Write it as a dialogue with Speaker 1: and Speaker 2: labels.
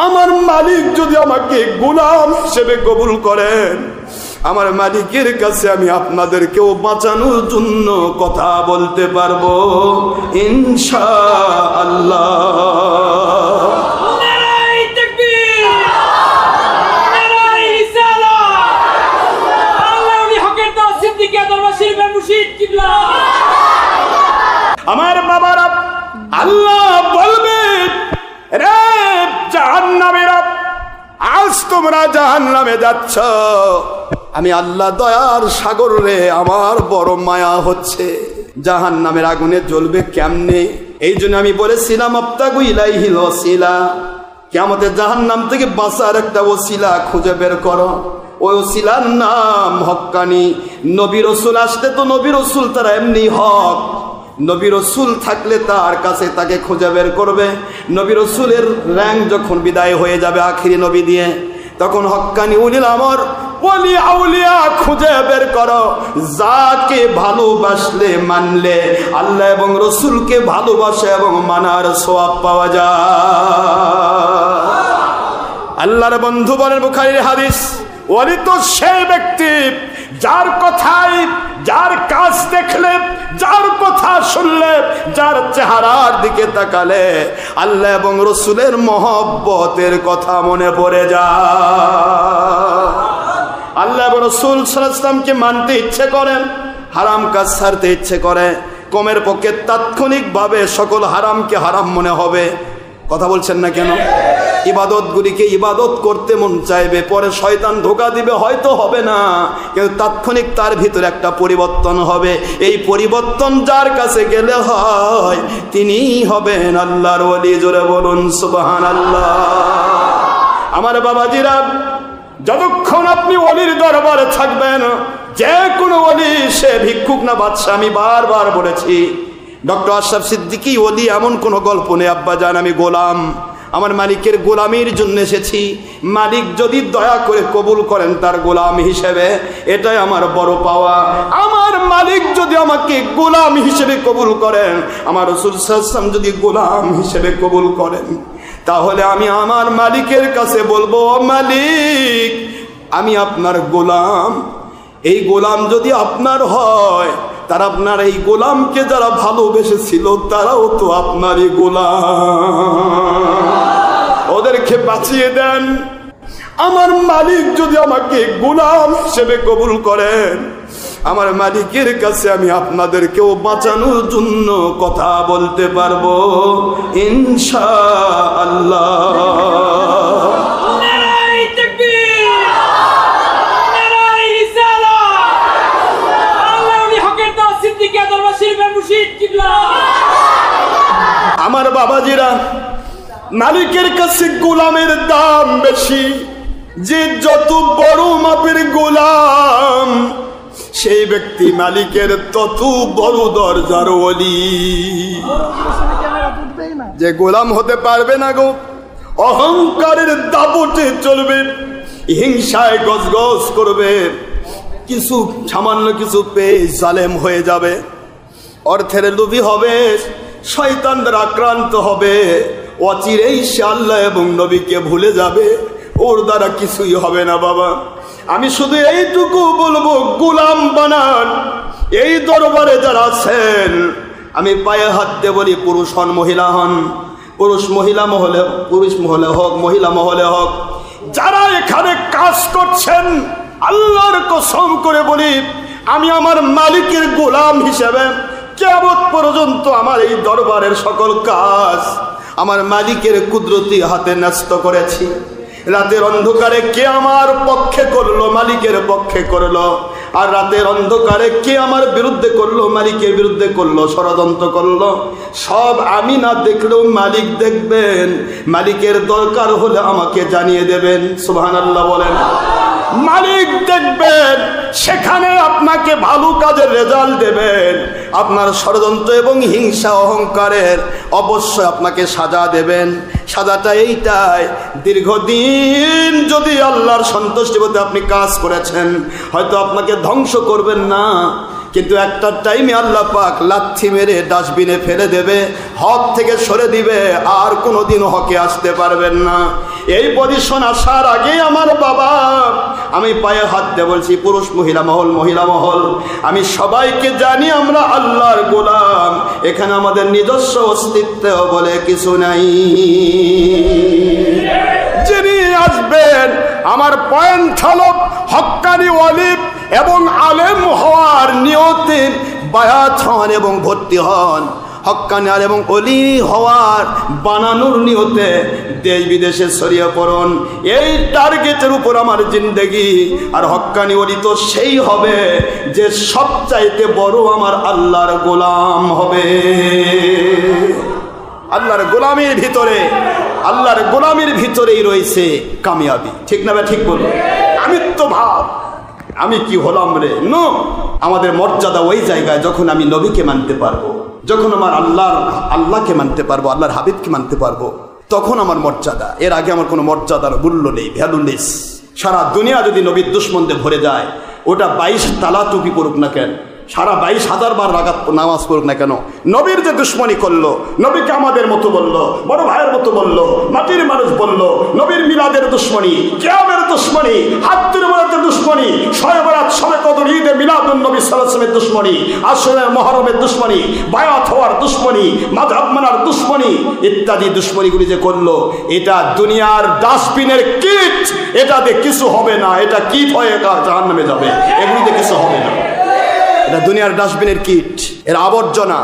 Speaker 1: আমার মালিক যদি আমাকে গোলাম হিসেবে কবুল করেন, আমার মালিকের কাছে আমি আপনাদেরকেও বাঁচানোর জন্য কথা বলতে পারবো ইনশাআল্লাহ। আমার বাবারা, আল্লাহ বলবে, রে জাহান্নামীরা, আজ তোমরা জাহান্নামে যাচ্ছ, আমি আল্লাহ দয়ার সাগর রে, আমার বড় মায়া হচ্ছে। জাহান্নামের আগুনে জ্বলবে কেমনে? এই জন্য আমি বলেছিলাম আবতাগু ইলাইহিল ওয়াসিলা, কিয়ামতে জাহান্নাম থেকে বাঁচার একটা ওসিলা খুঁজে বের করো। ওই ওসিলার নাম হক্কানি। নবী রাসূল আসতে তো নবী রাসূল তারা এমনি হক, নবী রাসূল থাকলে তার কাছে তাকে খুঁজে বের করবে। নবী রাসূলের র্যাঙ্ক যখন বিদায় হয়ে যাবে আখিরি নবী দিয়ে, তখন হক্কানি উলিল আমর ওলি আউলিয়া খুঁজে বের করো, যাকে ভালোবাসলে মানলে আল্লাহ এবং রাসূলকে ভালোবাসে এবং মানার সওয়াব পাওয়া যায়। আল্লাহর বন্ধু বলেন, বুখারীর হাদিস, ওলি তো সেই ব্যক্তি যার কথায়, যার কাজ দেখলে, যার কথা শুনলে, যার চেহারার দিকে তাকালে আল্লাহ এবং রাসূলের মহব্বতের কথা মনে পড়ে যায়। আল্লাহ এবং রাসূল সাল্লাল্লাহু আলাইহি ওয়াসাল্লামকে মানতে ইচ্ছে করে, হারাম কাজ ছাড়তে ইচ্ছে করে, কমের পক্ষে তাৎক্ষণিকভাবে সকল হারামকে হারাম মনে হবে। কথা বলছেন না কেন? ইবাদতগুলিকে ইবাদত করতে মন চাইবে, পরে শয়তান ধোঁকা দিবে, হয়তো হবে না, কিন্তু তাৎক্ষণিক তার ভিতরে একটা পরিবর্তন হবে। এই পরিবর্তন যার কাছে গেলে হয়, তিনিই হবেন আল্লাহর ওলি। জোরে বলুন সুবহানাল্লাহ। আমার বাবাজিরা, যতক্ষণ আপনি ওলির দরবারে থাকবেন, যে কোনো ওলি, সে ভিক্ষুক না বাদশা, আমি বারবার বলেছি, ডক্টর আশরাফ সিদ্দিকী ওলি এমন কোনো গল্প নেই। আব্বা জান, আমি গোলাম, আমার মালিকের গোলামির জন্য এসেছি। মালিক যদি দয়া করে কবুল করেন তার গোলাম হিসেবে, এটাই আমার বড় পাওয়া। আমার মালিক যদি আমাকে গোলাম হিসেবে কবুল করেন, আমার রাসূল সাল্লাল্লাহু আলাইহি ওয়াসাল্লাম যদি গোলাম হিসেবে কবুল করেন, তাহলে আমি আমার মালিকের কাছে বলবো, মালিক আমি আপনার গোলাম। এই গোলাম যদি আপনার হয়, তার আপনার এই গোলামকে যারা ভালোবেসেছিল তারাও তো আপনারই গোলাম, ওদেরকে বাঁচিয়ে দেন। আমার মালিক যদি আমাকে গোলাম হিসেবে কবুল করেন, আমার মালিকের কাছে আমি আপনাদেরকেও বাঁচানোর জন্য কথা বলতে পারবো ইনশাআল্লাহ। আমার বাবাজিরা, মালিকের কাছে গোলামের দাম বেশি। যে যত বড় মাপের গোলাম, সেই ব্যক্তি মালিকের তত বড় দরজার ওলি। যে গোলাম হতে পারবে না গো, অহংকারের দাপটে চলবে, হিংসায় গজগজ করবে, কিছু সামান্য কিছু পেয়ে জালেম হয়ে যাবে, অর্থের লোভী হবে, শয়তানদের আক্রান্ত হবে, অচিরেই সে আল্লাহ এবং নবীকে ভুলে যাবে। ওর দ্বারা কিছুই হবে না বাবা। আমি শুধু এইটুকু বলবো, গোলাম বানান। এই দরবারে যারা আছেন, আমি পায়ে হাত দিয়ে বলি, পুরুষ হন মহিলা হন, পুরুষ মহিলা মহলে, পুরুষ মহলে হোক, মহিলা মহলে হোক, যারা এখানে কাজ করছেন, আল্লাহর কসম করে বলি, আমি আমার মালিকের গোলাম হিসেবে কিয়ামত পর্যন্ত আমার এই দরবারের সকল কাজ আমার মালিকের কুদরতি হাতে ন্যস্ত করেছি। রাতের অন্ধকারে কে আমার পক্ষে করলো, মালিকের পক্ষে করলো, আর রাতের অন্ধকারে কে আমার বিরুদ্ধে করলো, মালিকের বিরুদ্ধে করলো, ষড়যন্ত্র করলো, সব আমি না দেখলেও মালিক দেখবেন। মালিকের দরকার হলে আমাকে জানিয়ে দেবেন। সুবহানাল্লাহ বলেন। মালিক দেখবেন, সেখানে আপনাকে ভালো কাজের রেজাল্ট দেবেন। আপনার ষড়যন্ত্র এবং হিংসা অহংকারের অবশ্যই আপনাকে সাজা দেবেন। সাজাটা এইটাই, দীর্ঘদিন যদি আল্লাহর সন্তুষ্টি পেতে আপনি কাজ করেছেন, হয়তো আপনাকে ধ্বংস করবেন না, কিন্তু একটা টাইমে আল্লাহ পাক লাথি মেরে ডাস্টবিনে ফেলে দেবে, হক থেকে সরে দিবে, আর কোনোদিন হকে আসতে পারবেন না। এই পজিশন আসার আগে আমার বাবা, আমি পায়ে হাত দিয়ে বলছি, পুরুষ মহিলা মহল, মহিলা মহল, আমি সবাইকে জানি আমরা আল্লাহর গোলাম, এখানে আমাদের নিজস্ব অস্তিত্ব বলে কিছু নাই। যিনি আসবেন আমার পয়েন্ট হলো হক্কানি ওয়ালি এবং আলেম হওয়ার নিয়তে বায়াত হন এবং ভর্তি হন, হক্কানি আলেম এবং ওলি হওয়ার বানানোর নিয়তে দেশ বিদেশে ছড়িয়ে পড়ুন। এই টার্গেটের উপর আমার জিন্দেগি। আর হক্কানি ওলি তো সেই হবে যে সবচাইতে বড় আমার আল্লাহর গোলাম হবে। আল্লাহর গোলামির ভিতরে, আল্লাহর গোলামির ভিতরেই রয়েছে কামিয়াবি। ঠিক না? ঠিক বলবো। আমি তো ভাব আমি কি হলাম রে? নো, আমাদের মর্যাদা ওই জায়গায় যখন আমি নবীকে মানতে পারবো, যখন আমার আল্লাহকে মানতে পারবো, আল্লাহর হাবিবকে মানতে পারবো, তখন আমার মর্যাদা। এর আগে আমার কোনো মর্যাদার মূল্য নেই, ভ্যালুলেস। সারা দুনিয়া যদি নবীর দুশ্মনদের ভরে যায়, ওটা 22 তালা টুপি পড়ুক না কেন, সারা 22,000 বার রাকাত নামাজ পড়ুক না কেন, নবীর যে দুশ্মনী করলো, নবীকে আমাদের মতো বললো, বড় ভাইয়ের মতো বললো, মাটির মানুষ বললো, নবীর মিলাদের দুশ্মনী, কিয়ামের দুশ্মনী, হাত তুলে দুশ্মনী, শবে বরাত, শবে কদর, ঈদে মিলাদুন নবী সাল্লাল্লাহু আলাইহি ওয়াসাল্লামের দুশ্মনী, আশুরা মুহররমের দুশ্মনী, বায়াত হওয়ার দুশ্মনী, মাযহাব মানার দুশ্মনী ইত্যাদি দুশ্মনীগুলি যে করলো, এটা দুনিয়ার ডাস্টবিনের কিট। এটাতে কিছু হবে না, এটা কিট হয়ে জাহান্নামে যাবে, এগুলিতে কিছু হবে না। এটা দুনিয়ার ডাস্টবিনের কিট, এর আবর্জনা।